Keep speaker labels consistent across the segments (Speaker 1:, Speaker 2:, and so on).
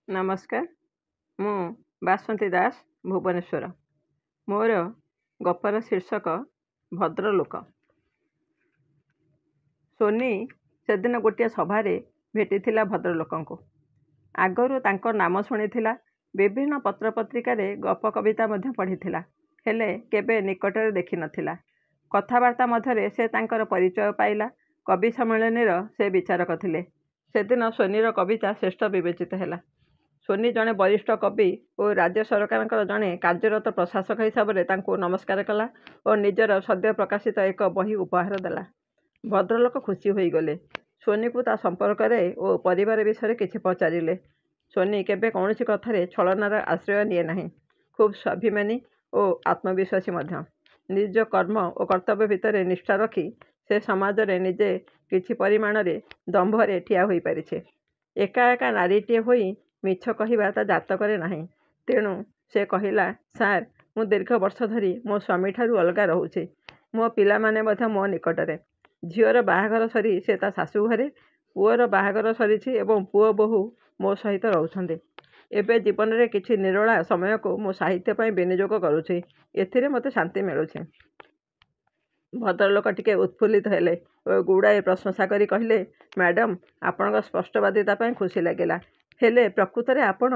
Speaker 1: नमस्कार मु बासंती दास भुवनेश्वर मोर गपर शीर्षक भद्रलोक। सोनी से दिन गोटे सभार भेटी भद्रलोक को आगरू तांको नाम शुणी विभिन्न पत्र पत्रिकार गप कविता पढ़ी हेले केबे निकटरे देखि नथिला। कथबार्ता मध्यरे से तांकर परिचय पाइला। कवि सम्मेलन से विचारक थिले। सेदिन सोनीर कविता श्रेष्ठ विवेचित हैला। सोनी जड़े वरिष्ठ कवि और राज्य सरकार जड़े कार्यरत प्रशासक हिसाब से नमस्कार कला और निजर सद्य प्रकाशित एक बही उपहार देला। भद्रलोक खुशी हो गले। सोनी को ता संपर्क और परिवार विषय किछि पचारिले। सोनी केबे कौनसी कथारे छलनार आश्रय निए नाही। खूब स्वाभिमानी और आत्मविश्वासी मध्य। निज कर्म और कर्तव्य भितर निष्ठा रखी से समाज रे निजे किछि परिमाण रे दंभरे ठिया होई परिछे। एका एका नारीटे होई मिछ कहिबा ता जातकरे नाही। तेणु से कहिला, सार मु दीर्घ वर्ष धरी मो स्वामी ठारू अलगा रहुछे। मो पिला माने मध्य मो निकटरे। झीवर बाहागर सरी से ता शाशु घरे, पुअर बाहागर सरीछि एवं पुओ बोहू मो सहित रहउछन्ते। एबे जीवन रे किछि निरोला समय को मो साहित्य पई विनियोग करूछि। एथिरे मते शांति मिलुछि। भद्रलोक टिके उत्फुल्लित हेले और गुड़ाए प्रशंसा करी कहिले, मैडम आपनका स्पष्टवादिता पई खुशी लागिला। हेले प्रकृत रे आपण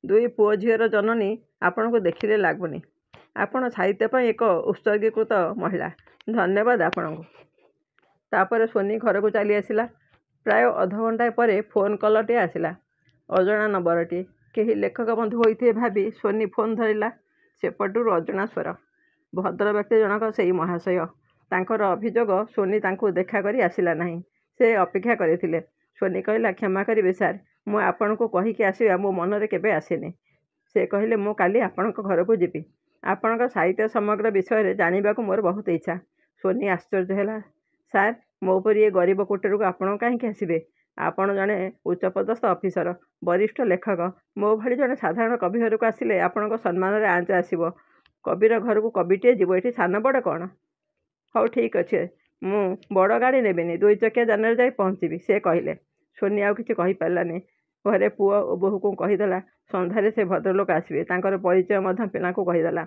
Speaker 1: दुई पुओ झीवर जननी आपण को देखिले लागुनी। आपण साहित्य पई एक उत्सर्गीकृत महिला। धन्यवाद आपण को। तापर सोनी घर को चली आसिला। प्राय अधघंटा पर फोन कलटे आसिला। अजणा नंबरटी। केही लेखक बंधु होइथे भाबी सोनी फोन धरिला। सेपटू अजणा स्वर। भद्र व्यक्ति जनक सेई महाशय। तांकर अभियोग सोनी तांको देखा करी आसिला नहीं। से अपेक्षा करथिले। सोनी कहला, क्षमा करिवे सार, मु आपण को कहिकी आसिबा मो मनरे केबे आसेनी। से कहिले, मु काली आपणक घर को जीवी। आपणक साहित्य समग्र विषय जानिबा को मोर बहुत इच्छा। सोनी आश्चर्य हैला। सार मो परी ए गरीब कोटर को आपण काहींकी आसिबे? आपण जणे उच्चपदस्थ अफिसर, वरिष्ठ लेखक। मो भली जणे साधारण कवि घर को आसिले आपणक सम्मान रे आंच आसिबो। कविर घर को कविटे जीव, एठी सान बड़ कौन? हौ ठीक अच्छे, मु बड़ गाड़ी नेबिनी, दुई चकिया जान जाई पहुँचीबी, से कहले। सोनी आउ किछि कहि पारलानी। घरे पुओ और बोहू को कहीदेला संध्यारे से भद्रलोक आसबे। तांकर परिचय मध्य पिला को कहीदेला।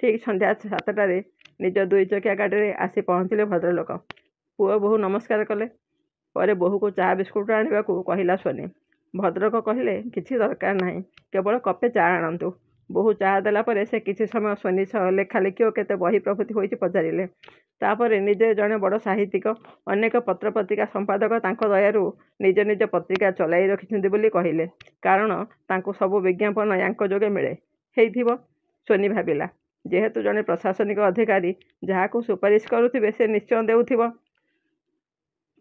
Speaker 1: ठीक संध्या 7टारे निज दुई चकिया गाड़ी रे आसी पहुँचिले भद्रलोक। पुओ बोहू नमस्कार कले। परे बोहू को चा बिस्कुट आनिबा को कहिला सोनी। भद्रलोक कहले, किछि दरकार नाही, केवल कपे चा आणंतु। बोहू चा देला परे से किछि समय सोनी सह लेखालेखी और केते बही प्रभृति होइछि पचारिले। तापरे निजे जड़े बड़ साहित्यिक, अनेक पत्र पत्रिका संपादक तांको दयारु निज निज पत्रिका चलाई रखिछन्ति बोली कहिले। कारण तांको सबु विज्ञापन यांको जोगे मिले हेइथिबो। सोनी भाबिला, जेहेतु जड़े प्रशासनिक अधिकारी जहाको सुपारिश करुथिबे से निश्चय देउथिबो।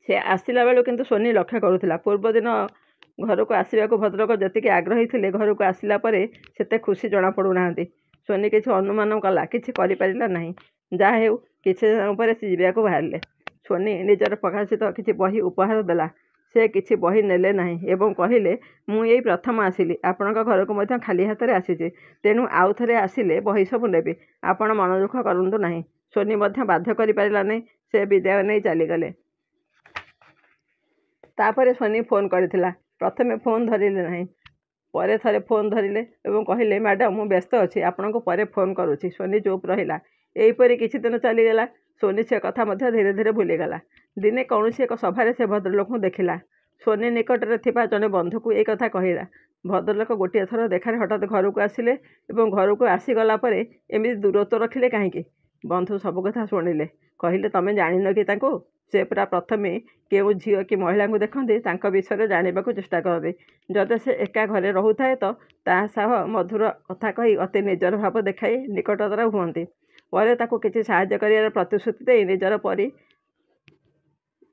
Speaker 1: से आसिला बेलु किंतु सोनी लक्ष्य करुथिला। पूर्व दिन घर को आसिबा को भद्रलोक जतिके आग्रही थिले, घर को आसिला परे सेते खुशी जणा पडु नाहांती। सोनी किछि अनुमान कला, किछि करि पारिला नाही। जा हेउ किछि दिन पर से जीवा को बाहरले। सोनी निजर प्रकाशित किछि बही उपहार देला। से किछि बही नेले नाही एवं कहिले, मु एई प्रथम आसिली, आपणक घर को मध्य खाली हाथ रे आसीछि। तेणु आउ थरे आसिले बही सब नेबी। आपण मन दुख करंतु नाही। सोनी मध्य बाध्य करि पारिला नाही। से विदाय नै चली गले। तापरे सोनी फोन करथिला। प्रथमे फोन धरिले नाही। परे थरे फोन धरिले एवं कहिले, मैडम मु व्यस्त अछि, आपणको परे फोन करूछि। सोनी चुप रहिला। एहीपरि किछि दिन चलीगला। सोनी से कथा मध्य धीरे धीरे भूलीगला। दिने कौनसी एक सभारे से भद्रलोक को देखिला। सोनी निकटरे थिबा जणे बंधु को ए कथा कहिला। भद्रलोक गोटे थर देखारे हठात घर को आसिले एवं घर को आसीगला परे एमिति दूरत्व रखिले काहींकी? बंधु सब कथा शुणिले। कहिले, तमे जानिन कि तांको? से पूरा प्रथमे केउ झील कि महिला को देखते तांको विषय जानिबा को चेष्टा करते। जदि से एका घरे रहुथाए तो ता सह मधुर कथा कही अति निजर भाव देखाई निकटतर हुअन्ति। परे ताको किछि साहाय्य करियार प्रतिश्रुति देई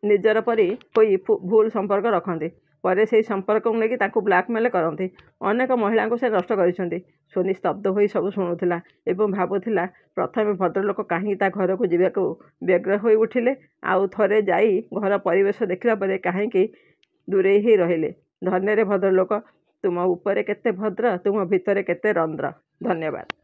Speaker 1: निजर परी होई भूल संपर्क रखते। परे से संपर्क को लेकिन ताको ब्लैकमेल करते। अनेक महिला को से नष्ट करिसेंति। सोनी स्तब्ध होई सब शुणुथिला एवं भाबुथिला, प्रथमे भद्रलोक काहे ता घर को जीवाको व्यग्र होई उठिले, आउ थरे जाई घर परिवेश देखिला परे काहे दूरे ही रहिले। धन्य रे भद्रलोक, तुम ऊपरे केते भद्र, तुम भितरे केते रंद्र। धन्यवाद।